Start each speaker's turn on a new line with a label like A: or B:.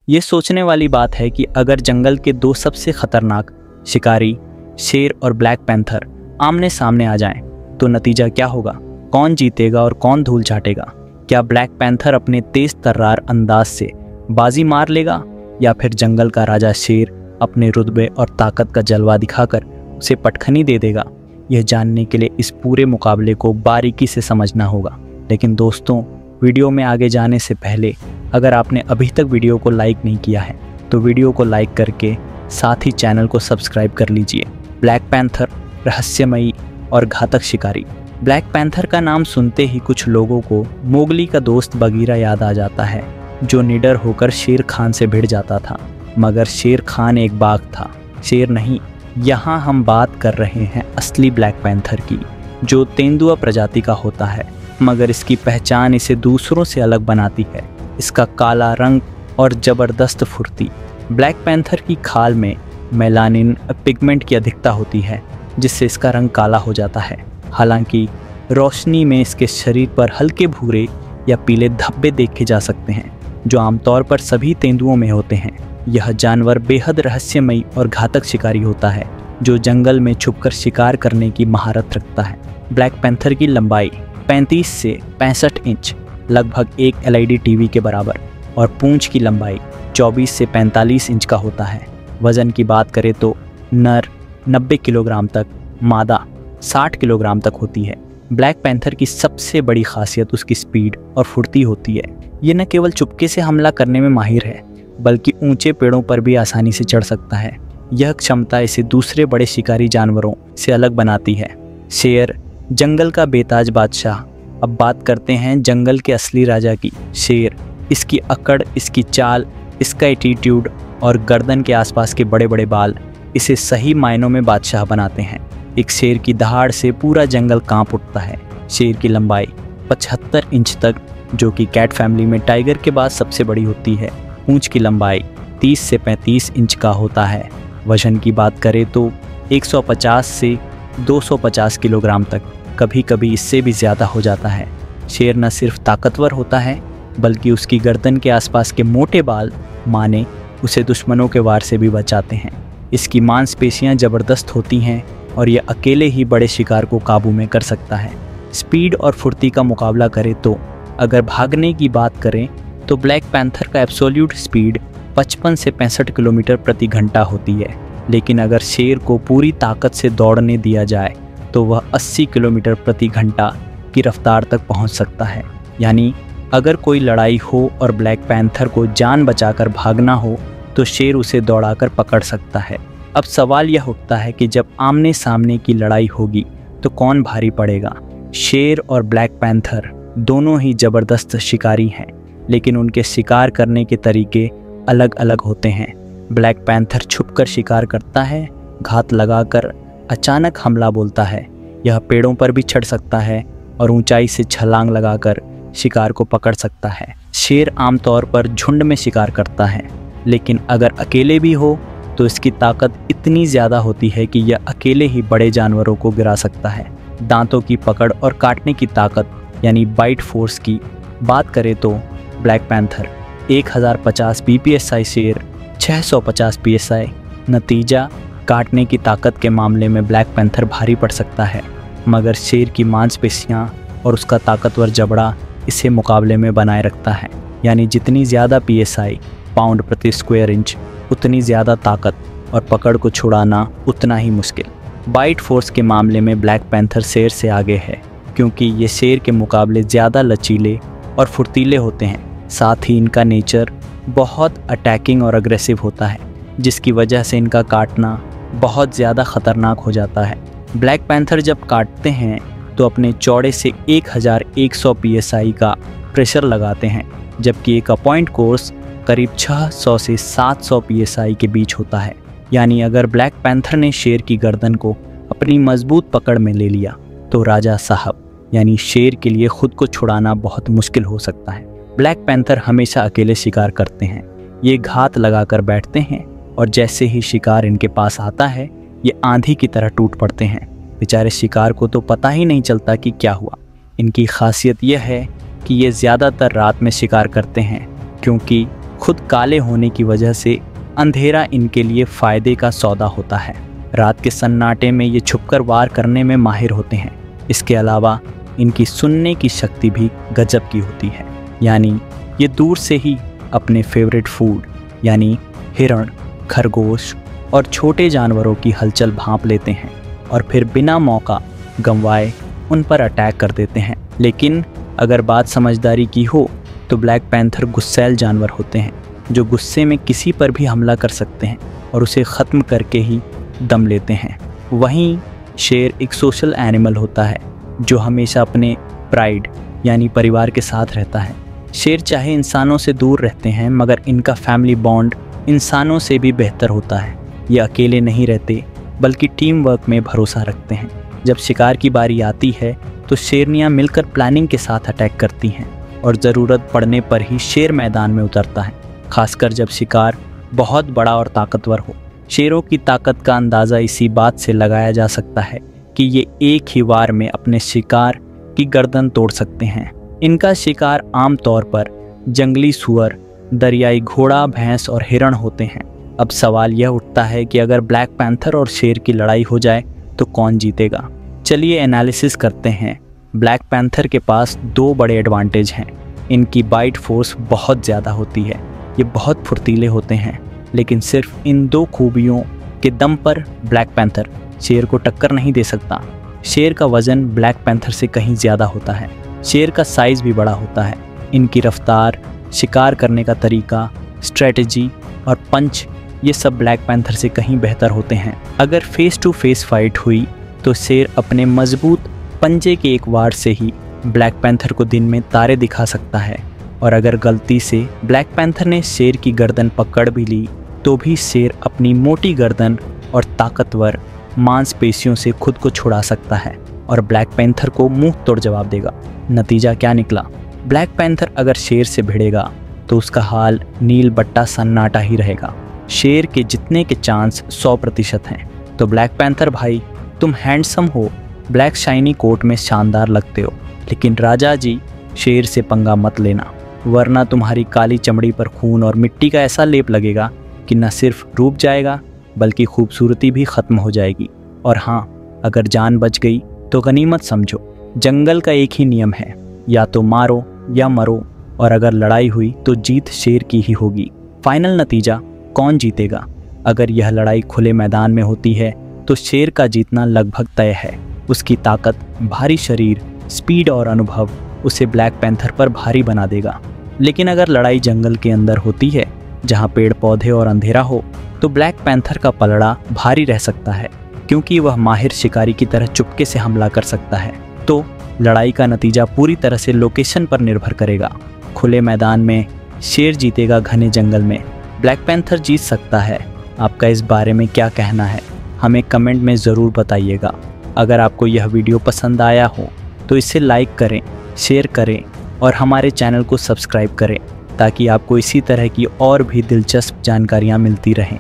A: ये सोचने वाली बात है कि अगर जंगल के दो सबसे खतरनाक शिकारी शेर और ब्लैक पैंथर आमने सामने आ जाएं, तो नतीजा क्या होगा? कौन जीतेगा और कौन धूल चाटेगा? क्या ब्लैक पैंथर अपने तेज तर्रार अंदाज से बाजी मार लेगा, या फिर जंगल का राजा शेर अपने रुतबे और ताकत का जलवा दिखाकर उसे पटखनी दे देगा? यह जानने के लिए इस पूरे मुकाबले को बारीकी से समझना होगा। लेकिन दोस्तों, वीडियो में आगे जाने से पहले अगर आपने अभी तक वीडियो को लाइक नहीं किया है तो वीडियो को लाइक करके साथ ही चैनल को सब्सक्राइब कर लीजिए। ब्लैक पैंथर, रहस्यमयी और घातक शिकारी। ब्लैक पैंथर का नाम सुनते ही कुछ लोगों को मोगली का दोस्त बगीरा याद आ जाता है, जो निडर होकर शेर खान से भिड़ जाता था। मगर शेर खान एक बाघ था, शेर नहीं। यहाँ हम बात कर रहे हैं असली ब्लैक पैंथर की, जो तेंदुआ प्रजाति का होता है। मगर इसकी पहचान इसे दूसरों से अलग बनाती है इसका काला रंग और ज़बरदस्त फुर्ती। ब्लैक पैंथर की खाल में मेलानिन पिगमेंट की अधिकता होती है, जिससे इसका रंग काला हो जाता है। हालांकि रोशनी में इसके शरीर पर हल्के भूरे या पीले धब्बे देखे जा सकते हैं, जो आमतौर पर सभी तेंदुओं में होते हैं। यह जानवर बेहद रहस्यमयी और घातक शिकारी होता है, जो जंगल में छुपकर शिकार करने की महारत रखता है। ब्लैक पैंथर की लंबाई 35 से 65 इंच, लगभग एक LED टीवी के बराबर, और पूंछ की लंबाई 24 से 45 इंच का होता है। वज़न की बात करें तो नर 90 किलोग्राम तक, मादा 60 किलोग्राम तक होती है। ब्लैक पैंथर की सबसे बड़ी खासियत उसकी स्पीड और फुर्ती होती है। ये न केवल चुपके से हमला करने में माहिर है, बल्कि ऊंचे पेड़ों पर भी आसानी से चढ़ सकता है। यह क्षमता इसे दूसरे बड़े शिकारी जानवरों से अलग बनाती है। शेर, जंगल का बेताज बादशाह। अब बात करते हैं जंगल के असली राजा की, शेर। इसकी अकड़, इसकी चाल, इसका एटीट्यूड और गर्दन के आसपास के बड़े बड़े बाल इसे सही मायनों में बादशाह बनाते हैं। एक शेर की दहाड़ से पूरा जंगल कांप उठता है। शेर की लंबाई 75 इंच तक, जो कि कैट फैमिली में टाइगर के बाद सबसे बड़ी होती है। पूंछ की लंबाई 30 से 35 इंच का होता है। वजन की बात करें तो 150 से 250 किलोग्राम तक, कभी कभी इससे भी ज़्यादा हो जाता है। शेर न सिर्फ ताकतवर होता है, बल्कि उसकी गर्दन के आसपास के मोटे बाल माने उसे दुश्मनों के वार से भी बचाते हैं। इसकी मांसपेशियां ज़बरदस्त होती हैं और यह अकेले ही बड़े शिकार को काबू में कर सकता है। स्पीड और फुर्ती का मुकाबला करें तो अगर भागने की बात करें तो ब्लैक पैंथर का एब्सोल्यूट स्पीड 55 से 65 किलोमीटर प्रति घंटा होती है। लेकिन अगर शेर को पूरी ताकत से दौड़ने दिया जाए तो वह 80 किलोमीटर प्रति घंटा की रफ्तार तक पहुंच सकता है। यानी अगर कोई लड़ाई हो और ब्लैक पैंथर को जान बचाकर भागना हो तो शेर उसे दौड़ाकर पकड़ सकता है। अब सवाल यह उठता है कि जब आमने सामने की लड़ाई होगी तो कौन भारी पड़ेगा? शेर और ब्लैक पैंथर दोनों ही ज़बरदस्त शिकारी हैं, लेकिन उनके शिकार करने के तरीके अलग अलग होते हैं। ब्लैक पैंथर छुपकर शिकार करता है, घात लगाकर अचानक हमला बोलता है। यह पेड़ों पर भी चढ़ सकता है और ऊंचाई से छलांग लगाकर शिकार को पकड़ सकता है। शेर आमतौर पर झुंड में शिकार करता है, लेकिन अगर अकेले भी हो तो इसकी ताकत इतनी ज़्यादा होती है कि यह अकेले ही बड़े जानवरों को गिरा सकता है। दांतों की पकड़ और काटने की ताकत यानी बाइट फोर्स की बात करें तो ब्लैक पैंथर 1050 psi, शेर 650 psi। नतीजा, काटने की ताकत के मामले में ब्लैक पैंथर भारी पड़ सकता है, मगर शेर की मांसपेशियां और उसका ताकतवर जबड़ा इसे मुकाबले में बनाए रखता है। यानी जितनी ज़्यादा psi, पाउंड प्रति स्क्वायर इंच, उतनी ज़्यादा ताकत और पकड़ को छुड़ाना उतना ही मुश्किल। बाइट फोर्स के मामले में ब्लैक पैंथर शेर से आगे है, क्योंकि ये शेर के मुकाबले ज़्यादा लचीले और फुर्तीले होते हैं। साथ ही इनका नेचर बहुत अटैकिंग और अग्रेसिव होता है, जिसकी वजह से इनका काटना बहुत ज़्यादा ख़तरनाक हो जाता है। ब्लैक पैंथर जब काटते हैं तो अपने चौड़े से 1100 psi का प्रेशर लगाते हैं, जबकि एक अपॉइंट कोर्स करीब 600 से 700 psi के बीच होता है। यानी अगर ब्लैक पैंथर ने शेर की गर्दन को अपनी मजबूत पकड़ में ले लिया तो राजा साहब यानी शेर के लिए खुद को छुड़ाना बहुत मुश्किल हो सकता है। ब्लैक पैंथर हमेशा अकेले शिकार करते हैं। ये घात लगाकर बैठते हैं और जैसे ही शिकार इनके पास आता है ये आंधी की तरह टूट पड़ते हैं। बेचारे शिकार को तो पता ही नहीं चलता कि क्या हुआ। इनकी खासियत यह है कि ये ज़्यादातर रात में शिकार करते हैं, क्योंकि खुद काले होने की वजह से अंधेरा इनके लिए फ़ायदे का सौदा होता है। रात के सन्नाटे में ये छुपकर वार करने में माहिर होते हैं। इसके अलावा इनकी सुनने की शक्ति भी गजब की होती है, यानी ये दूर से ही अपने फेवरेट फूड यानी हिरण, खरगोश और छोटे जानवरों की हलचल भांप लेते हैं और फिर बिना मौका गंवाए उन पर अटैक कर देते हैं। लेकिन अगर बात समझदारी की हो तो ब्लैक पैंथर गुस्सैल जानवर होते हैं जो गुस्से में किसी पर भी हमला कर सकते हैं और उसे ख़त्म करके ही दम लेते हैं। वहीं शेर एक सोशल एनिमल होता है जो हमेशा अपने प्राइड यानी परिवार के साथ रहता है। शेर चाहे इंसानों से दूर रहते हैं मगर इनका फैमिली बॉन्ड इंसानों से भी बेहतर होता है। ये अकेले नहीं रहते बल्कि टीम वर्क में भरोसा रखते हैं। जब शिकार की बारी आती है तो शेरनियाँ मिलकर प्लानिंग के साथ अटैक करती हैं और ज़रूरत पड़ने पर ही शेर मैदान में उतरता है, खासकर जब शिकार बहुत बड़ा और ताकतवर हो। शेरों की ताकत का अंदाज़ा इसी बात से लगाया जा सकता है कि ये एक ही वार में अपने शिकार की गर्दन तोड़ सकते हैं। इनका शिकार आमतौर पर जंगली सुअर, दरियाई घोड़ा, भैंस और हिरण होते हैं। अब सवाल यह उठता है कि अगर ब्लैक पैंथर और शेर की लड़ाई हो जाए तो कौन जीतेगा। चलिए एनालिसिस करते हैं। ब्लैक पैंथर के पास दो बड़े एडवांटेज हैं। इनकी बाइट फोर्स बहुत ज़्यादा होती है, ये बहुत फुर्तीले होते हैं, लेकिन सिर्फ इन दो खूबियों के दम पर ब्लैक पैंथर शेर को टक्कर नहीं दे सकता। शेर का वज़न ब्लैक पैंथर से कहीं ज़्यादा होता है। शेर का साइज़ भी बड़ा होता है। इनकी रफ्तार, शिकार करने का तरीका, स्ट्रेटजी और पंच ये सब ब्लैक पैंथर से कहीं बेहतर होते हैं। अगर फेस टू फेस फाइट हुई तो शेर अपने मजबूत पंजे के एक वार से ही ब्लैक पैंथर को दिन में तारे दिखा सकता है, और अगर गलती से ब्लैक पैंथर ने शेर की गर्दन पकड़ भी ली तो भी शेर अपनी मोटी गर्दन और ताकतवर मांसपेशियों से खुद को छुड़ा सकता है और ब्लैक पैंथर को मुंह तोड़ जवाब देगा। नतीजा क्या निकला? ब्लैक पैंथर अगर शेर से भिड़ेगा तो उसका हाल नील बट्टा सन्नाटा ही रहेगा। शेर के जीतने के चांस 100% हैं। तो ब्लैक पैंथर भाई, तुम हैंडसम हो, ब्लैक शाइनी कोट में शानदार लगते हो, लेकिन राजा जी शेर से पंगा मत लेना, वरना तुम्हारी काली चमड़ी पर खून और मिट्टी का ऐसा लेप लगेगा कि न सिर्फ रूप जाएगा बल्कि खूबसूरती भी ख़त्म हो जाएगी। और हाँ, अगर जान बच गई तो गनीमत समझो। जंगल का एक ही नियम है, या तो मारो या मरो, और अगर लड़ाई हुई तो जीत शेर की ही होगी। फाइनल नतीजा कौन जीतेगा? अगर यह लड़ाई खुले मैदान में होती है तो शेर का जीतना लगभग तय है। उसकी ताकत, भारी शरीर, स्पीड और अनुभव उसे ब्लैक पैंथर पर भारी बना देगा। लेकिन अगर लड़ाई जंगल के अंदर होती है जहाँ पेड़ पौधे और अंधेरा हो तो ब्लैक पैंथर का पलड़ा भारी रह सकता है, क्योंकि वह माहिर शिकारी की तरह चुपके से हमला कर सकता है। तो लड़ाई का नतीजा पूरी तरह से लोकेशन पर निर्भर करेगा। खुले मैदान में शेर जीतेगा, घने जंगल में ब्लैक पैंथर जीत सकता है। आपका इस बारे में क्या कहना है? हमें कमेंट में ज़रूर बताइएगा। अगर आपको यह वीडियो पसंद आया हो तो इसे लाइक करें, शेयर करें और हमारे चैनल को सब्सक्राइब करें ताकि आपको इसी तरह की और भी दिलचस्प जानकारियाँ मिलती रहें।